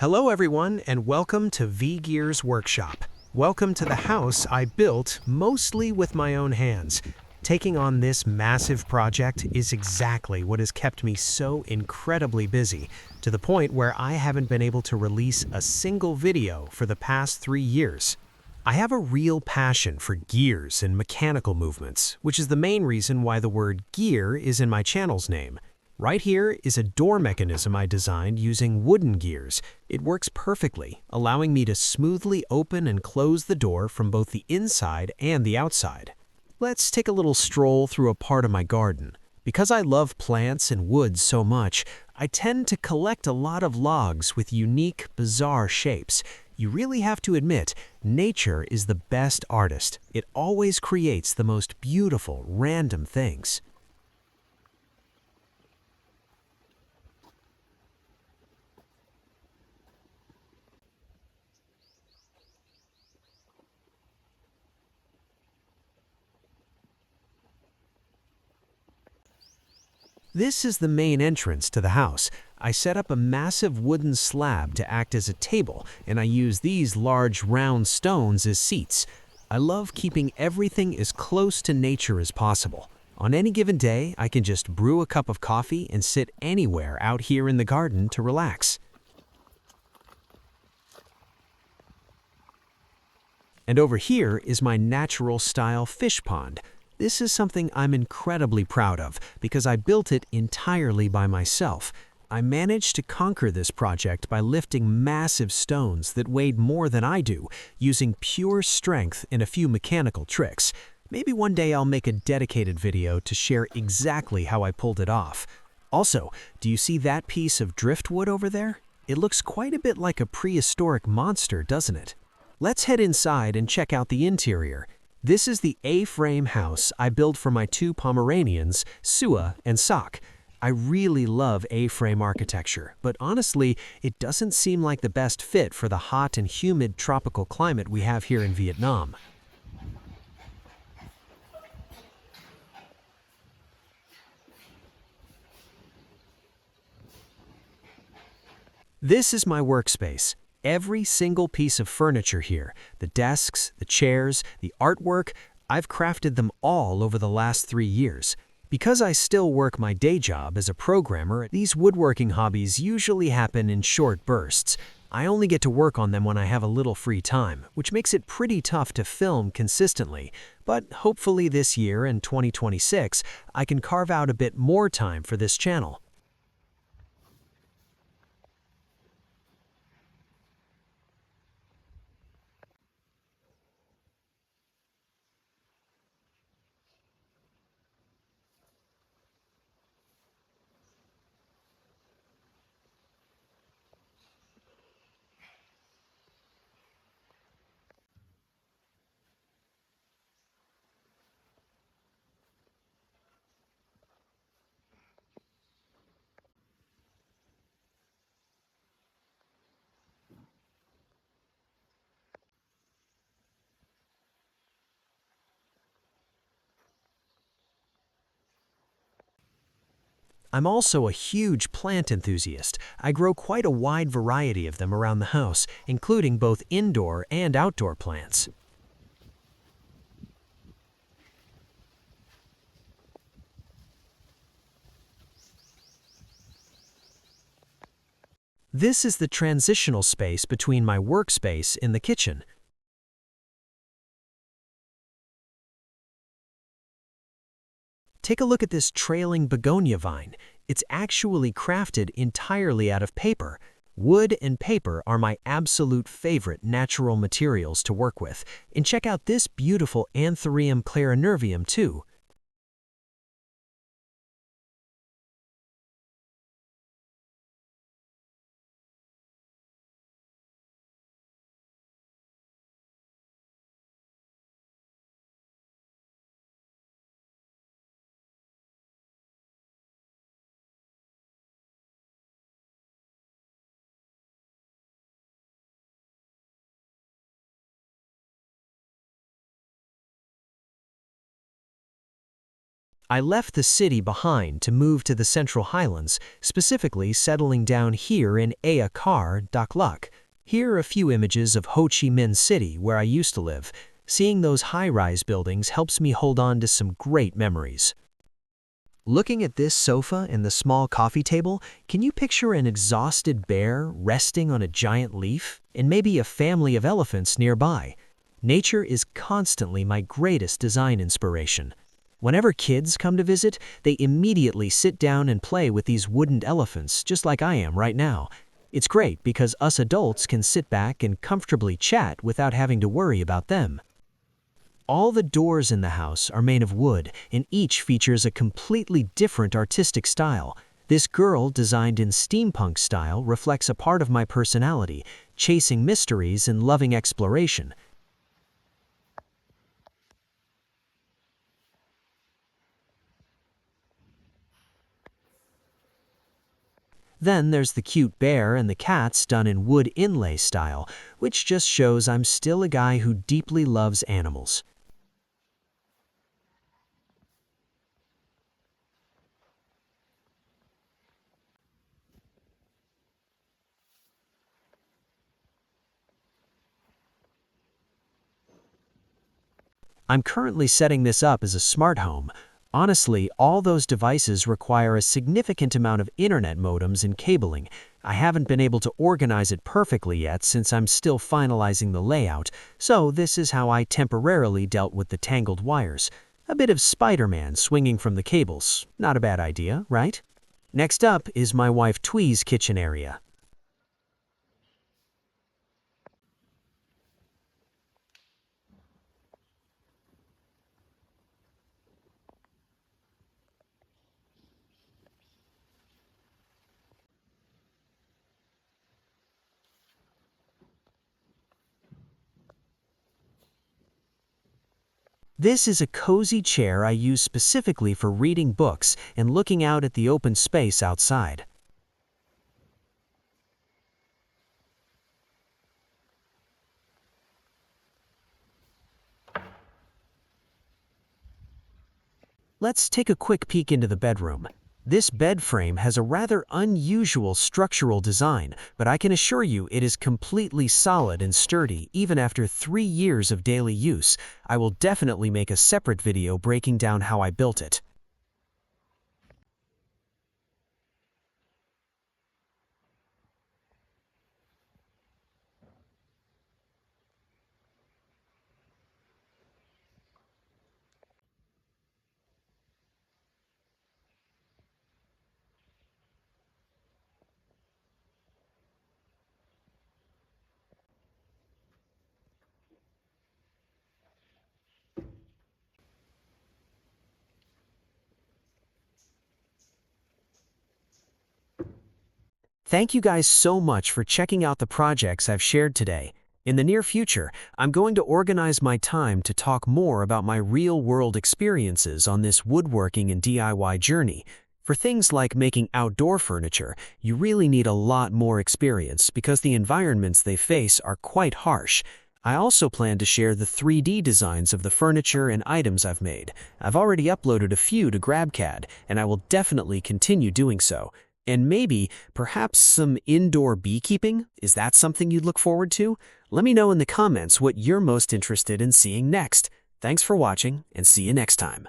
Hello everyone and welcome to Vgears Workshop. Welcome to the house I built mostly with my own hands. Taking on this massive project is exactly what has kept me so incredibly busy, to the point where I haven't been able to release a single video for the past 3 years. I have a real passion for gears and mechanical movements, which is the main reason why the word gear is in my channel's name. Right here is a door mechanism I designed using wooden gears. It works perfectly, allowing me to smoothly open and close the door from both the inside and the outside. Let's take a little stroll through a part of my garden. Because I love plants and woods so much, I tend to collect a lot of logs with unique, bizarre shapes. You really have to admit, nature is the best artist. It always creates the most beautiful, random things. This is the main entrance to the house. I set up a massive wooden slab to act as a table, and I use these large round stones as seats. I love keeping everything as close to nature as possible. On any given day, I can just brew a cup of coffee and sit anywhere out here in the garden to relax. And over here is my natural-style fish pond. This is something I'm incredibly proud of because I built it entirely by myself. I managed to conquer this project by lifting massive stones that weighed more than I do, using pure strength and a few mechanical tricks. Maybe one day I'll make a dedicated video to share exactly how I pulled it off. Also, do you see that piece of driftwood over there? It looks quite a bit like a prehistoric monster, doesn't it? Let's head inside and check out the interior. This is the A-frame house I built for my 2 Pomeranians, Sua and Sok. I really love A-frame architecture, but honestly, it doesn't seem like the best fit for the hot and humid tropical climate we have here in Vietnam. This is my workspace. Every single piece of furniture here, the desks, the chairs, the artwork, I've crafted them all over the last 3 years. Because I still work my day job as a programmer, these woodworking hobbies usually happen in short bursts. I only get to work on them when I have a little free time, which makes it pretty tough to film consistently. But hopefully this year, in 2026, I can carve out a bit more time for this channel. I'm also a huge plant enthusiast. I grow quite a wide variety of them around the house, including both indoor and outdoor plants. This is the transitional space between my workspace and the kitchen. Take a look at this trailing begonia vine. It's actually crafted entirely out of paper. Wood and paper are my absolute favorite natural materials to work with. And check out this beautiful Anthurium clarinervium too. I left the city behind to move to the Central Highlands, specifically settling down here in Ayakar, Daklak. Here are a few images of Ho Chi Minh City, where I used to live. Seeing those high-rise buildings helps me hold on to some great memories. Looking at this sofa and the small coffee table, can you picture an exhausted bear resting on a giant leaf, and maybe a family of elephants nearby? Nature is constantly my greatest design inspiration. Whenever kids come to visit, they immediately sit down and play with these wooden elephants, just like I am right now. It's great because us adults can sit back and comfortably chat without having to worry about them. All the doors in the house are made of wood, and each features a completely different artistic style. This girl, designed in steampunk style, reflects a part of my personality, chasing mysteries and loving exploration. Then there's the cute bear and the cats done in wood inlay style, which just shows I'm still a guy who deeply loves animals. I'm currently setting this up as a smart home. Honestly, all those devices require a significant amount of internet modems and cabling. I haven't been able to organize it perfectly yet since I'm still finalizing the layout, so this is how I temporarily dealt with the tangled wires. A bit of Spider-Man swinging from the cables. Not a bad idea, right? Next up is my wife Twee's kitchen area. This is a cozy chair I use specifically for reading books and looking out at the open space outside. Let's take a quick peek into the bedroom. This bed frame has a rather unusual structural design, but I can assure you it is completely solid and sturdy even after 3 years of daily use. I will definitely make a separate video breaking down how I built it. Thank you guys so much for checking out the projects I've shared today. In the near future, I'm going to organize my time to talk more about my real-world experiences on this woodworking and DIY journey. For things like making outdoor furniture, you really need a lot more experience because the environments they face are quite harsh. I also plan to share the 3D designs of the furniture and items I've made. I've already uploaded a few to GrabCAD, and I will definitely continue doing so. And maybe, perhaps some indoor beekeeping? Is that something you'd look forward to? Let me know in the comments what you're most interested in seeing next. Thanks for watching, and see you next time.